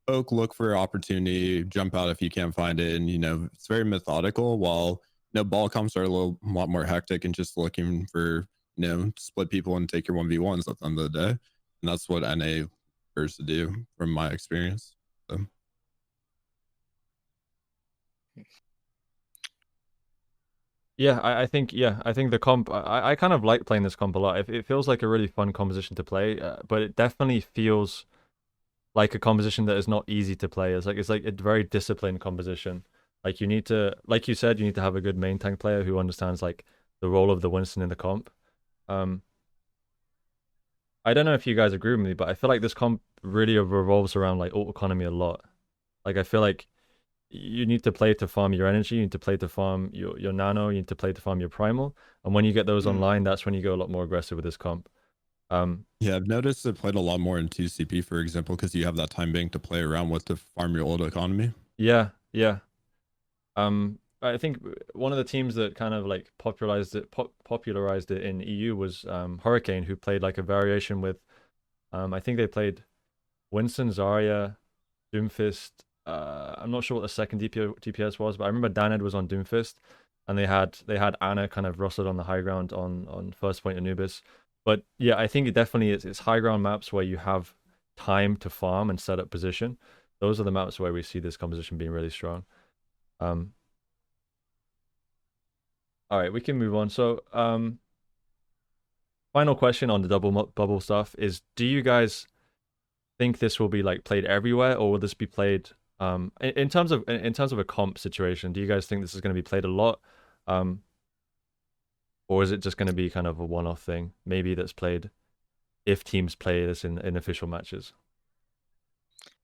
poke, look for opportunity, jump out if you can't find it. And, it's very methodical while, ball comps are a lot more hectic and just looking for, split people and take your 1v1s at the end of the day. And that's what NA prefers to do from my experience. So. Yeah, I think the comp. I kind of like playing this comp a lot. It feels like a really fun composition to play, but it definitely feels like a composition that is not easy to play. It's like a very disciplined composition. Like you need to, like you said, you need to have a good main tank player who understands like the role of the Winston in the comp. I don't know if you guys agree with me, but I feel like this comp really revolves around like ult economy a lot. Like I feel like you need to play to farm your energy, you need to play to farm your nano, you need to play to farm your primal, and when you get those online, that's when you go a lot more aggressive with this comp. Yeah, I've noticed it played a lot more in 2CP, for example, because you have that time bank to play around with to farm your old economy. Yeah. I think one of the teams that kind of like popularized it in EU was Hurricane, who played like a variation with, I think they played Winston, Zarya, Doomfist. I'm not sure what the second DPS was, but I remember Daned was on Doomfist, and they had Ana kind of rustled on the high ground on first point Anubis. But yeah, I think it definitely is. It's high ground maps where you have time to farm and set up position. Those are the maps where we see this composition being really strong. All right, we can move on. So, final question on the double bubble stuff is: do you guys think this will be like played everywhere, or will this be played in terms of a comp situation? Do you guys think this is going to be played a lot, or is it just going to be kind of a one-off thing, maybe that's played if teams play this in official matches?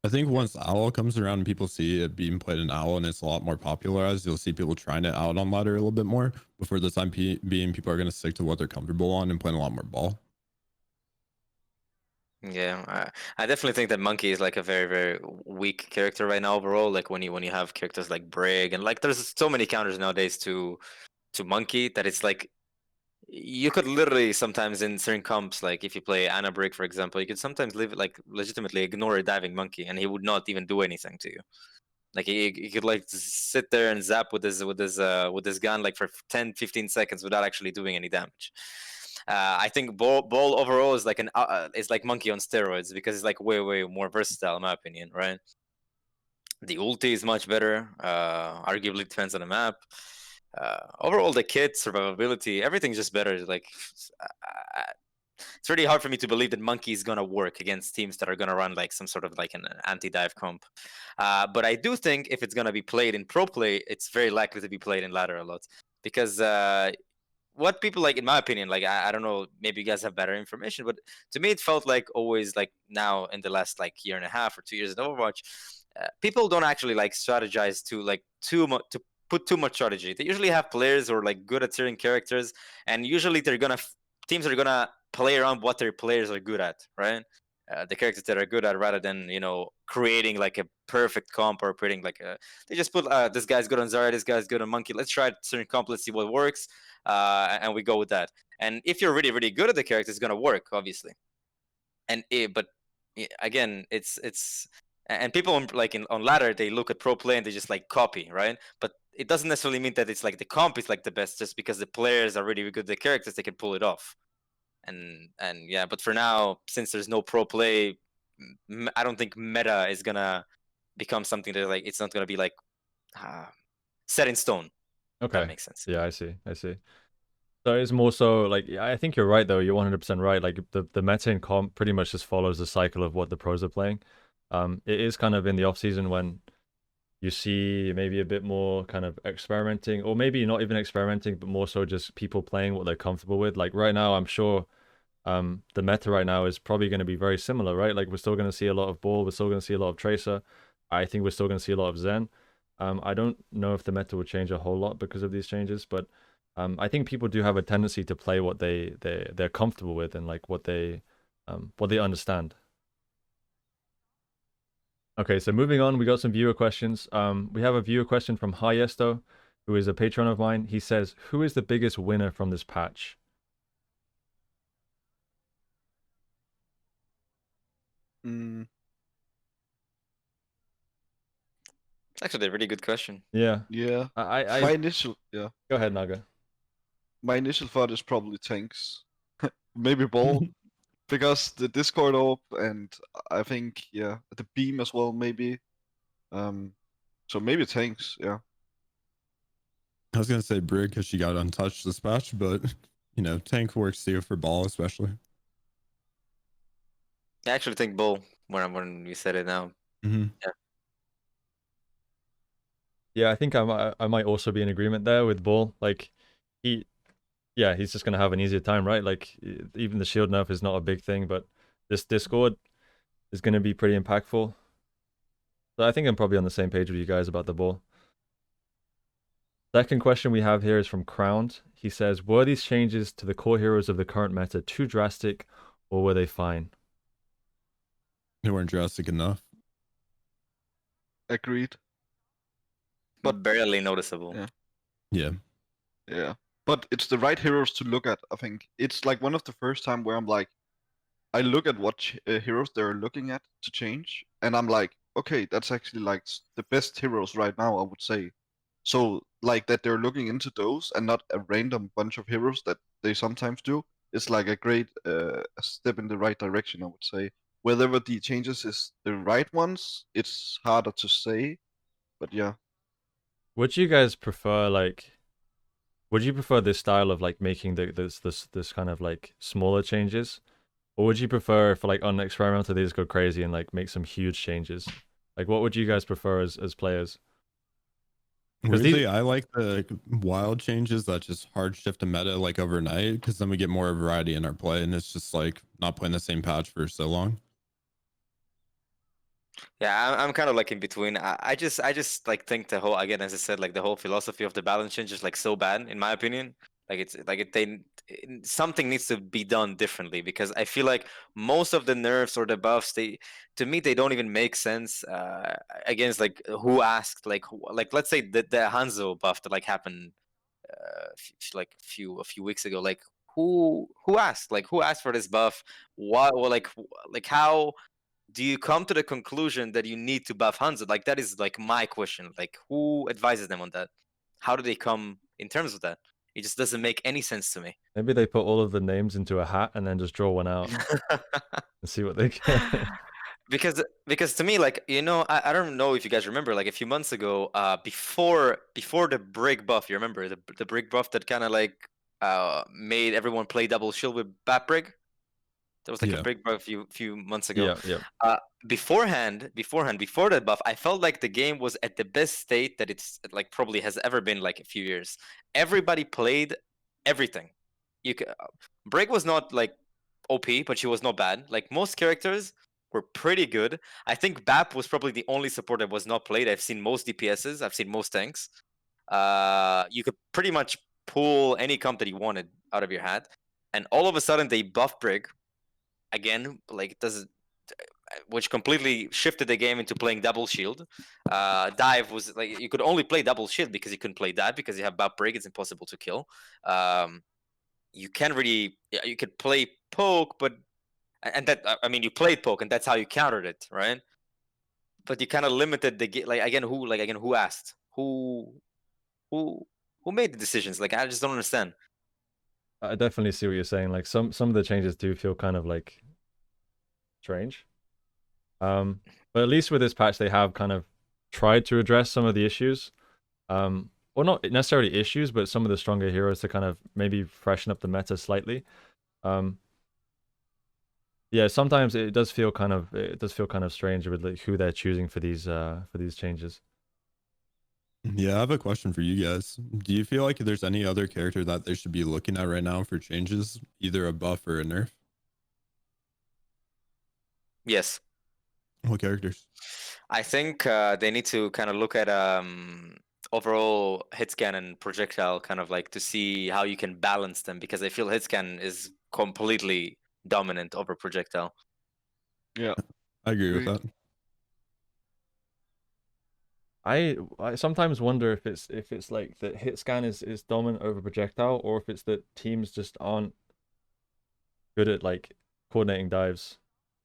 I think once Owl comes around and people see it being played in Owl and it's a lot more popularized, you'll see people trying it out on ladder a little bit more. But for the time being, people are going to stick to what they're comfortable on and playing a lot more ball. Yeah, I definitely think that Monkey is like a very, very weak character right now overall. Like when you have characters like Brig and like there's so many counters nowadays to Monkey that it's like you could literally sometimes in certain comps, like if you play Ana Brig, for example, you could sometimes legitimately ignore a diving Monkey and he would not even do anything to you. Like he could like sit there and zap with his gun like for 10-15 seconds without actually doing any damage. I think ball overall is like is like Monkey on steroids because it's like way more versatile in my opinion, right? The ulti is much better. Arguably depends on the map. Overall, the kit, survivability, everything's just better. Like it's really hard for me to believe that Monkey is gonna work against teams that are gonna run like some sort of like an anti-dive comp. But I do think if it's gonna be played in pro play, it's very likely to be played in ladder a lot because what people like, in my opinion, like I don't know, maybe you guys have better information, but to me it felt like always like now in the last like year and a half or 2 years in Overwatch, people don't actually like strategize to like to put too much strategy. They usually have players who are like good at certain characters, and usually teams are gonna play around what their players are good at, right? The characters that are good at, rather than creating like a perfect comp or creating like they just put this guy's good on Zarya, this guy's good on Monkey. Let's try a certain comp. Let's see what works, and we go with that. And if you're really good at the character, it's gonna work, obviously. But again, it's and people on ladder, they look at pro play and they just like copy, right? But it doesn't necessarily mean that it's like the comp is like the best just because the players are really good at the characters, they can pull it off. And yeah, but for now, since there's no pro play, I don't think meta is gonna become something that like it's not gonna be like set in stone. Okay, that makes sense. Yeah, I see. So it's more so like, I think you're right though. You're 100% right. Like the meta in comp pretty much just follows the cycle of what the pros are playing. It is kind of in the off season when you see maybe a bit more kind of experimenting, or maybe not even experimenting, but more so just people playing what they're comfortable with. Like right now, I'm sure the meta right now is probably going to be very similar, right? Like we're still going to see a lot of Ball, we're still going to see a lot of Tracer. I think we're still going to see a lot of Zen. I don't know if the meta will change a whole lot because of these changes, but I think people do have a tendency to play what they're comfortable with and like what they understand. Okay, so moving on, we got some viewer questions. We have a viewer question from Hayesto, who is a patron of mine. He says, "Who is the biggest winner from this patch?" Mm, Actually, a really good question. Yeah, yeah. I My initial go ahead, Naga. my initial thought is probably tanks. Maybe Ball. Because the Discord orb and I think the beam as well maybe. So maybe tanks, yeah. I was gonna say Brig because she got untouched this patch, but you know, tank works too for Ball especially. I actually think Bull when you said it now. Mm-hmm. Yeah, I think I might also be in agreement there with Ball. Like he's just gonna have an easier time, right? Like even the shield nerf is not a big thing, but this Discord is gonna be pretty impactful. So I think I'm probably on the same page with you guys about the Ball. Second question we have here is from Crowned. He says, "Were these changes to the core heroes of the current meta too drastic, or were they fine?" They weren't drastic enough. Agreed. But barely noticeable. Yeah. Yeah. Yeah. But it's the right heroes to look at, I think. It's like one of the first time where I'm like, I look at what heroes they're looking at to change, and I'm like, okay, that's actually like the best heroes right now, I would say. So like that they're looking into those and not a random bunch of heroes that they sometimes do is like a great step in the right direction, I would say. Whether the changes is the right ones, it's harder to say, but yeah. Would you guys prefer would you prefer this style of like making this kind of like smaller changes? Or would you prefer for like on experimental they just go crazy and like make some huge changes? Like what would you guys prefer as players? Weirdly, I like the wild changes that just hard shift a meta like overnight because then we get more variety in our play and it's just like not playing the same patch for so long. Yeah, I'm kind of like in between. I just like think the whole, again, as I said, like the whole philosophy of the balance change is like so bad in my opinion. Like it's like something needs to be done differently because I feel like most of the nerfs or the buffs, to me they don't even make sense. Against like who asked, like let's say the Hanzo buff that like happened like a few weeks ago. Like who asked? Like who asked for this buff? What? Or like how do you come to the conclusion that you need to buff Hanzo? Like that is like my question. Like who advises them on that? How do they come in terms of that? It just doesn't make any sense to me. Maybe they put all of the names into a hat and then just draw one out and see what they get. because to me, like, you know, I don't know if you guys remember, like a few months ago, before the Brig buff, you remember the Brig buff that kind of like made everyone play double shield with Bat Brig? There was like a big buff a few months ago. Yeah. Beforehand, before that buff, I felt like the game was at the best state that it's like probably has ever been like a few years. Everybody played everything. Brig was not like OP, but she was not bad. Like most characters were pretty good. I think BAP was probably the only support that was not played. I've seen most DPSs. I've seen most tanks. You could pretty much pull any comp that you wanted out of your hat. And all of a sudden they buff Brig. Again, like which completely shifted the game into playing double shield. Dive was like you could only play double shield because you couldn't play dive because you have buff break. It's impossible to kill. You can't really. You could play poke, but and that I mean you played poke and that's how you countered it, right? But you kind of limited the game. Like again, who asked? Who made the decisions? Like I just don't understand. I definitely see what you're saying. Like some of the changes do feel kind of like strange. But at least with this patch, they have kind of tried to address some of the issues. Or not necessarily issues, but some of the stronger heroes to kind of maybe freshen up the meta slightly. Yeah, sometimes it does feel kind of strange with like who they're choosing for these changes. Yeah, I have a question for you guys. Do you feel like there's any other character that they should be looking at right now for changes, either a buff or a nerf? Yes. What characters? I think they need to kind of look at overall hit scan and projectile, kind of like to see how you can balance them, because I feel hit scan is completely dominant over projectile. Yeah. I agree with Agreed. that. I sometimes wonder if it's like that hit scan is dominant over projectile, or if it's that teams just aren't good at like coordinating dives.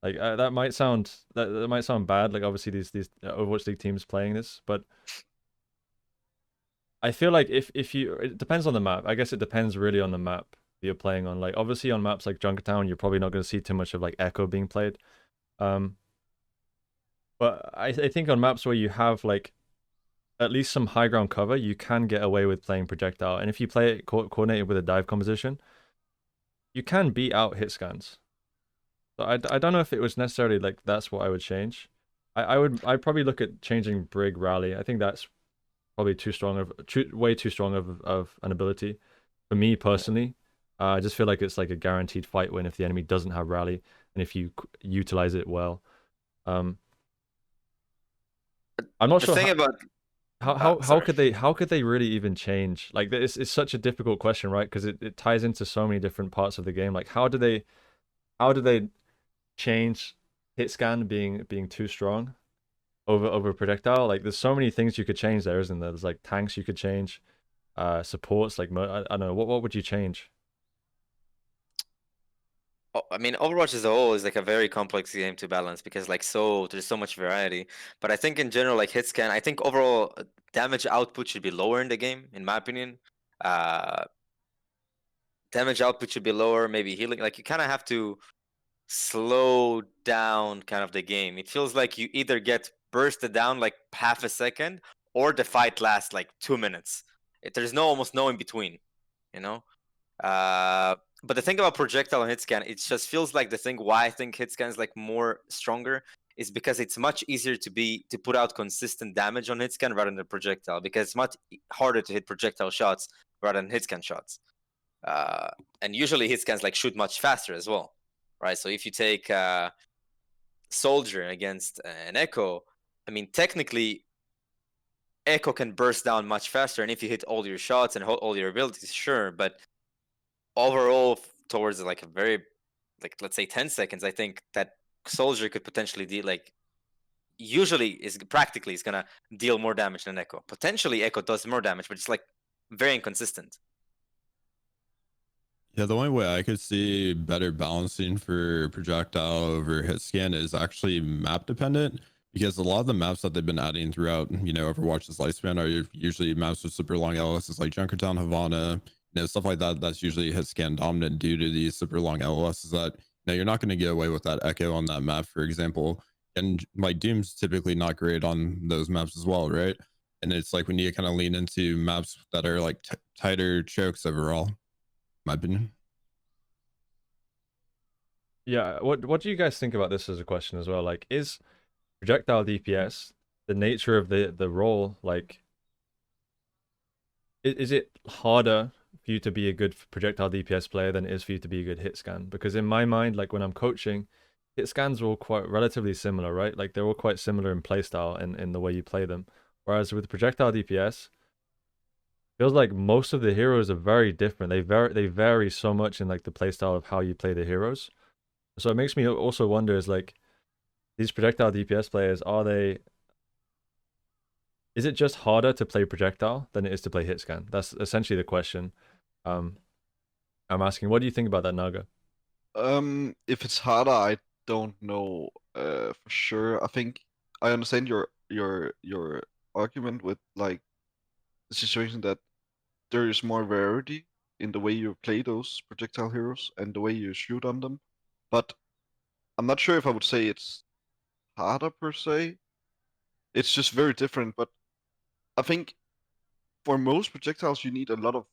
Like that might sound that might sound bad. Like obviously these Overwatch League teams playing this, but I feel like if you it depends on the map. I guess it depends really on the map that you're playing on. Like obviously on maps like Junkertown, you're probably not going to see too much of like Echo being played. But I think on maps where you have like at least some high ground cover, you can get away with playing projectile. And if you play it coordinated with a dive composition, you can beat out hit scans. So I don't know if it was necessarily like that's what I would change. I'd probably look at changing Brig Rally. I think that's probably way too strong of an ability for me personally. I just feel like it's like a guaranteed fight win if the enemy doesn't have Rally and if you utilize it well. I'm not The sure thing about how sorry. could they really even change? Like it's such a difficult question, right? Because it ties into so many different parts of the game. Like how do they change hit scan being too strong over projectile? Like there's so many things you could change there, isn't there? There's like tanks you could change, supports like I don't know, what would you change? I mean, Overwatch as a whole is like a very complex game to balance, because like there's so much variety. But I think in general, like hit scan, I think overall damage output should be lower in the game, in my opinion. Uh, Damage output should be lower, maybe healing. Like you kind of have to slow down kind of the game. It feels like you either get bursted down like half a second, or the fight lasts like 2 minutes. There's almost no in between, you know. But the thing about projectile and hit scan, it just feels like the thing why I think hit scan is like more stronger is because it's much easier to put out consistent damage on hit scan rather than projectile, because it's much harder to hit projectile shots rather than hit scan shots. And usually hit scans like shoot much faster as well, right? So if you take Soldier against an Echo, I mean technically Echo can burst down much faster, and if you hit all your shots and all your abilities, sure, but overall towards like a very like let's say 10 seconds, I think that Soldier could potentially deal like usually is gonna deal more damage than Echo. Potentially Echo does more damage, but it's like very inconsistent. Yeah, the only way I could see better balancing for projectile over hit scan is actually map dependent, because a lot of the maps that they've been adding throughout, Overwatch's lifespan are usually maps with super long LOSs like Junkertown, Havana, stuff like that. That's usually hit scan dominant due to these super long LOSs that, you're not going to get away with that echo on that map, for example. And like Doom's typically not great on those maps as well, right? And it's like we need to kind of lean into maps that are like tighter chokes overall, my opinion. Yeah, what do you guys think about this as a question as well? Like, is projectile DPS the nature of the role? Like, is it harder for you to be a good projectile DPS player than it is for you to be a good hit scan? Because in my mind, like when I'm coaching, hit scans are all quite relatively similar, right? Like they're all quite similar in playstyle and in the way you play them. Whereas with projectile DPS, feels like most of the heroes are very different. They vary so much in like the playstyle of how you play the heroes. So it makes me also wonder is like these projectile DPS players, is it just harder to play projectile than it is to play hit scan? That's essentially the question. I'm asking. What do you think about that, Naga? If it's harder, I don't know for sure. I think I understand your argument with like the situation that there is more variety in the way you play those projectile heroes and the way you shoot on them. But I'm not sure if I would say it's harder per se. It's just very different. But I think for most projectiles, you need a lot of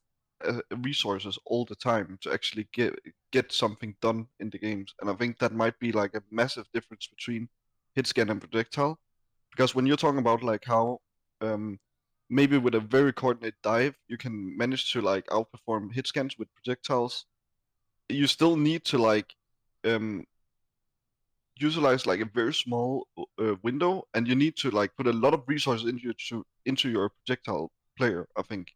resources all the time to actually get something done in the games, and I think that might be like a massive difference between hit scan and projectile. Because when you're talking about like how maybe with a very coordinated dive you can manage to like outperform hit scans with projectiles, you still need to like um utilize like a very small window, and you need to like put a lot of resources into your projectile player. I think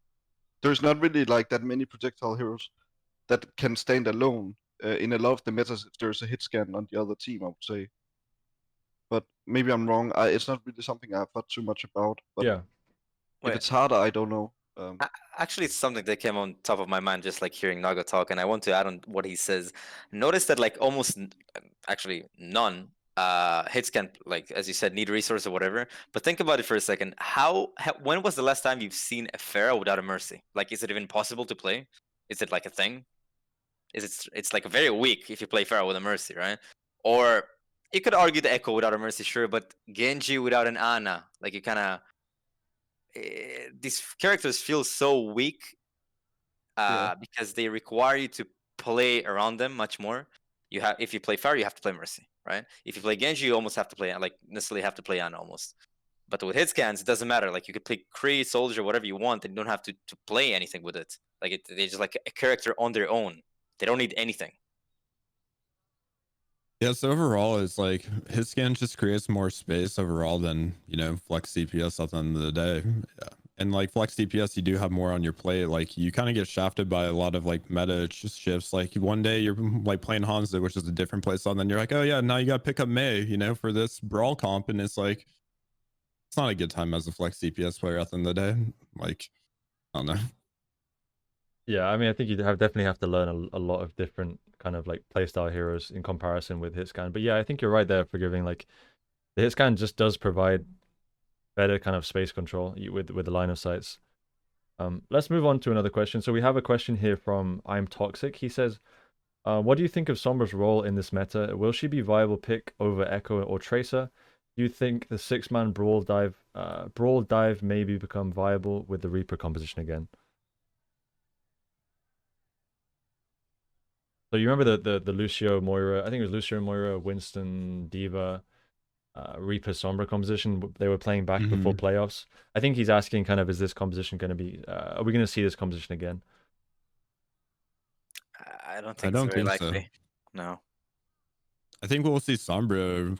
there's not really like that many projectile heroes that can stand alone in a lot of the metas if there's a hit scan on the other team, I would say. But maybe I'm wrong. It's not really something I've thought too much about. But Yeah. if Wait. it's harder, I don't know. Actually, it's something that came on top of my mind just like hearing Naga talk, and I want to add on what he says. Notice that like almost actually none hits can, like as you said, need resource or whatever. But think about it for a second. When was the last time you've seen a Pharaoh without a mercy? Like, is it even possible to play? Is it like a thing? It's like very weak if you play Pharaoh with a mercy, right? Or you could argue the Echo without a mercy, sure, but Genji without an Ana, like you kind of these characters feel so weak Yeah. because they require you to play around them much more. If you play Pharaoh, you have to play Mercy, right? If you play Genji, you almost have to play like necessarily have to play Ana almost. But with hit scans, it doesn't matter. Like you could play Kree, Soldier, whatever you want, and you don't have to play anything with it. Like they're just like a character on their own. They don't need anything. Yeah, so overall, it's like his scan just creates more space overall than flex CPS at the end of the day. Yeah. And like flex DPS, you do have more on your plate. Like you kind of get shafted by a lot of like meta shifts. Like one day you're like playing Hanzo, which is a different play style, and then you're like, oh yeah, now you got to pick up Mei, for this brawl comp, and it's like it's not a good time as a flex DPS player at the end of the day. Like I don't know. Yeah, I mean, I think you definitely have to learn a lot of different kind of like playstyle heroes in comparison with Hitscan. But yeah, I think you're right there for giving like the Hitscan just does provide better kind of space control with the line of sights. Let's move on to another question. So we have a question here from I'm Toxic. He says, what do you think of Sombra's role in this meta? Will she be viable pick over Echo or Tracer? Do you think the 6-man brawl dive maybe become viable with the Reaper composition again? So you remember the Lucio Moira? I think it was Lucio Moira, Winston, Diva, Reaper Sombra composition they were playing back before playoffs. I think he's asking kind of, is this composition going to be? Are we going to see this composition again? I don't think it's very likely. So. No. I think we'll see Sombra,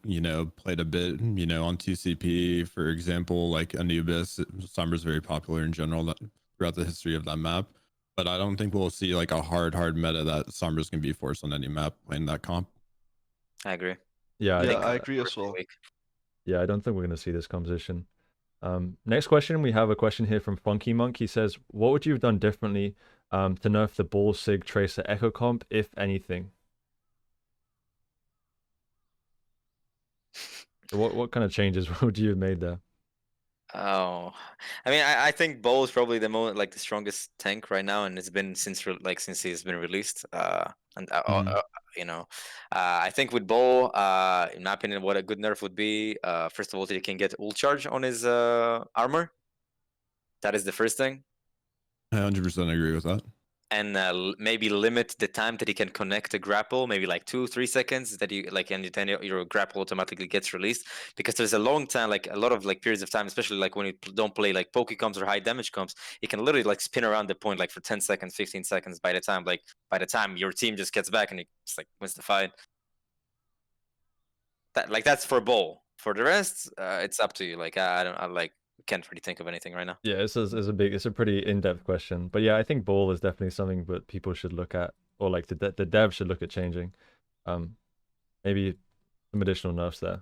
played a bit, on TCP, for example, like Anubis. Sombra's very popular in general throughout the history of that map. But I don't think we'll see like a hard meta that Sombra's going to be forced on any map playing that comp. I agree. Yeah, I agree as well. Yeah, I don't think we're going to see this composition. Next question, we have a question here from Funky Monk. He says, what would you have done differently to nerf the Ball, Sig, Tracer, Echo comp, if anything? What kind of changes would you have made there? Oh, I mean, I think Bo is probably the strongest tank right now, and it's been since he's been released. I think with Bo, in my opinion, what a good nerf would be. First of all, he can get ult charge on his armor. That is the first thing. I 100% agree with that. And maybe limit the time that he can connect a grapple, maybe like 2-3 seconds that you like, and then your grapple automatically gets released, because there's a long time, like a lot of like periods of time, especially like when you don't play like poke comps or high damage comps, it can literally like spin around the point like for 10 seconds, 15 seconds by the time your team just gets back and it's like wins the fight. That's for Bowl. For the rest, it's up to you. Like can't really think of anything right now. Yeah, it's a pretty in-depth question, but yeah, I think Ball is definitely something that people should look at, or like the dev should look at changing. Maybe some additional nerfs there.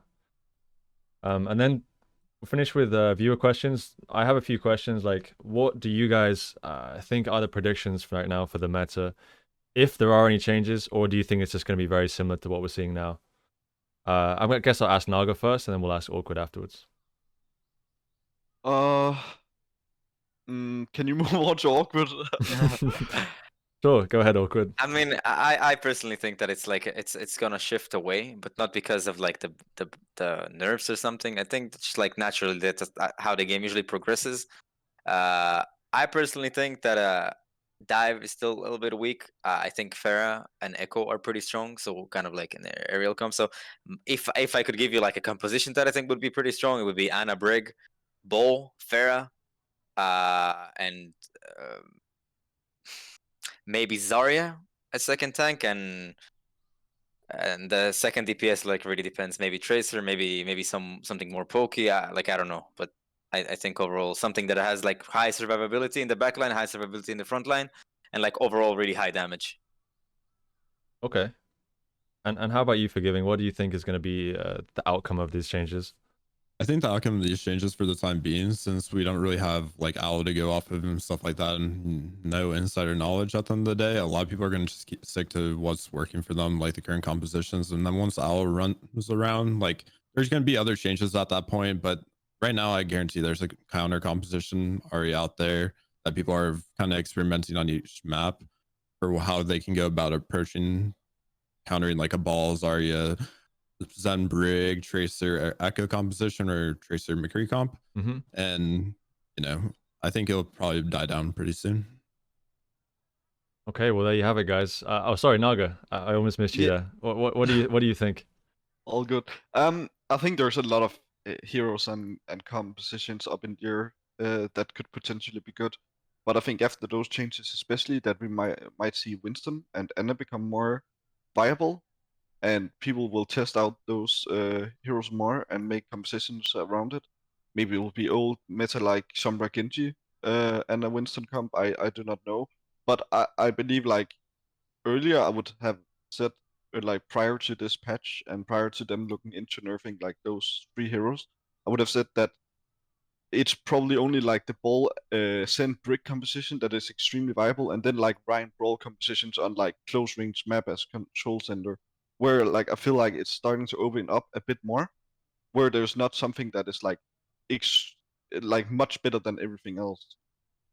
And then we'll finish with viewer questions. I have a few questions. Like, what do you guys think are the predictions for right now for the meta, if there are any changes, or do you think it's just going to be very similar to what we're seeing now? I guess I'll ask Naga first, and then we'll ask Awkward afterwards. Can you move on to Awkward? Sure, go ahead, Awkward. I mean, I personally think that it's like it's gonna shift away, but not because of like the nerfs or something. I think it's just like naturally that's how the game usually progresses. I personally think that Dive is still a little bit weak. I think Pharah and Echo are pretty strong, so kind of like in the aerial comp. So if I could give you like a composition that I think would be pretty strong, it would be Ana Brig, Bo, Pharah, and maybe Zarya a second tank, and And the second DPS like really depends. Maybe Tracer, maybe something more pokey. Like I don't know, but I think overall something that has like high survivability in the back line, high survivability in the front line, and like overall really high damage. Okay. And how about you, Forgiving? What do you think is going to be the outcome of these changes? I think the outcome of these changes for the time being, since we don't really have like Owl to go off of and stuff like that, and no insider knowledge at the end of the day, a lot of people are going to just stick to what's working for them, like the current compositions. And then once Owl runs around, like there's going to be other changes at that point. But right now, I guarantee there's a counter composition already out there that people are kind of experimenting on each map for how they can go about approaching countering like a ball, Zarya, Zen Brig, Tracer Echo composition, or Tracer McCree comp. And you know, I think it'll probably die down pretty soon. Okay, well there you have it, guys. Oh, sorry, Naga. I almost missed you Yeah. there. What do you think? All good. I think there's a lot of heroes and compositions up in the air that could potentially be good. But I think after those changes, especially that we might see Winston and Anna become more viable, and people will test out those heroes more and make compositions around it. Maybe it will be old meta like Sombra Genji and a Winston comp. I do not know, but I believe like earlier I would have said like prior to this patch and prior to them looking into nerfing like those 3 heroes, I would have said that it's probably only like the ball send brick composition that is extremely viable, and then like Ryan Brawl compositions on like close range map as control center, where like I feel like it's starting to open up a bit more, where there's not something that is like like much better than everything else.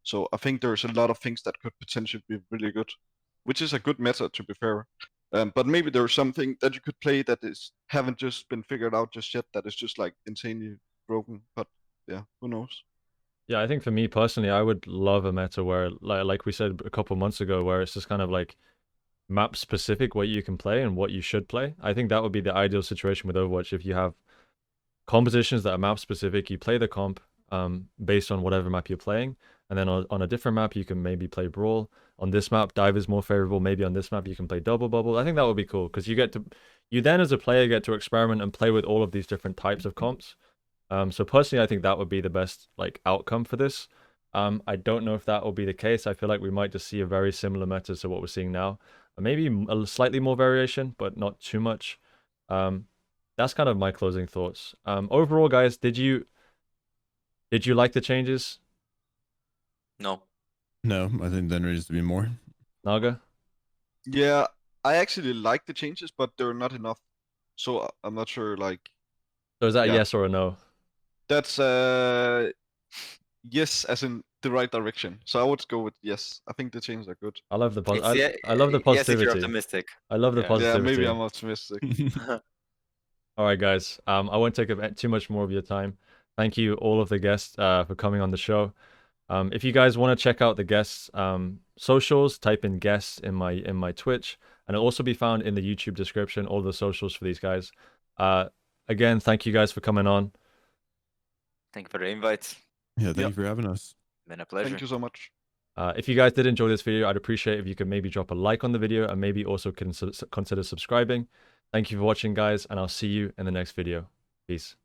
So I think there's a lot of things that could potentially be really good, which is a good meta to be fair. But maybe there's something that you could play that haven't just been figured out just yet, that is just like insanely broken. But yeah, who knows? Yeah, I think for me personally, I would love a meta where, like we said a couple months ago, where it's just kind of like map specific what you can play and what you should play. I think that would be the ideal situation with Overwatch. If you have compositions that are map specific, you play the comp based on whatever map you're playing, and then on a different map you can maybe play Brawl. On this map, Dive is more favorable. Maybe on this map you can play Double Bubble. I think that would be cool because you then as a player get to experiment and play with all of these different types of comps. So personally, I think that would be the best like outcome for this. I don't know if that will be the case. I feel like we might just see a very similar meta to what we're seeing now. Maybe a slightly more variation, but not too much. That's kind of my closing thoughts. Overall, guys, did you like the changes? No. No, I think there needs to be more. Naga? Yeah, I actually like the changes, but they're not enough. So I'm not sure. Like, So is that a Yeah. yes or a no? that's yes, as in the right direction. So I would go with yes. I think the changes are good. I love the It's I love the yes, if you're positivity. optimistic. I love the Yeah. positivity. Yeah, maybe I'm optimistic. All right, guys. I won't take up too much more of your time. Thank you, all of the guests, for coming on the show. If you guys want to check out the guests' socials, type in guests in my Twitch, and it'll also be found in the YouTube description. All the socials for these guys. Again, thank you guys for coming on. Thank you for the invite. Yeah, thank Yep. you for having us. Been a pleasure. Thank you so much. If you guys did enjoy this video, I'd appreciate if you could maybe drop a like on the video and maybe also consider subscribing. Thank you for watching, guys, and I'll see you in the next video. Peace.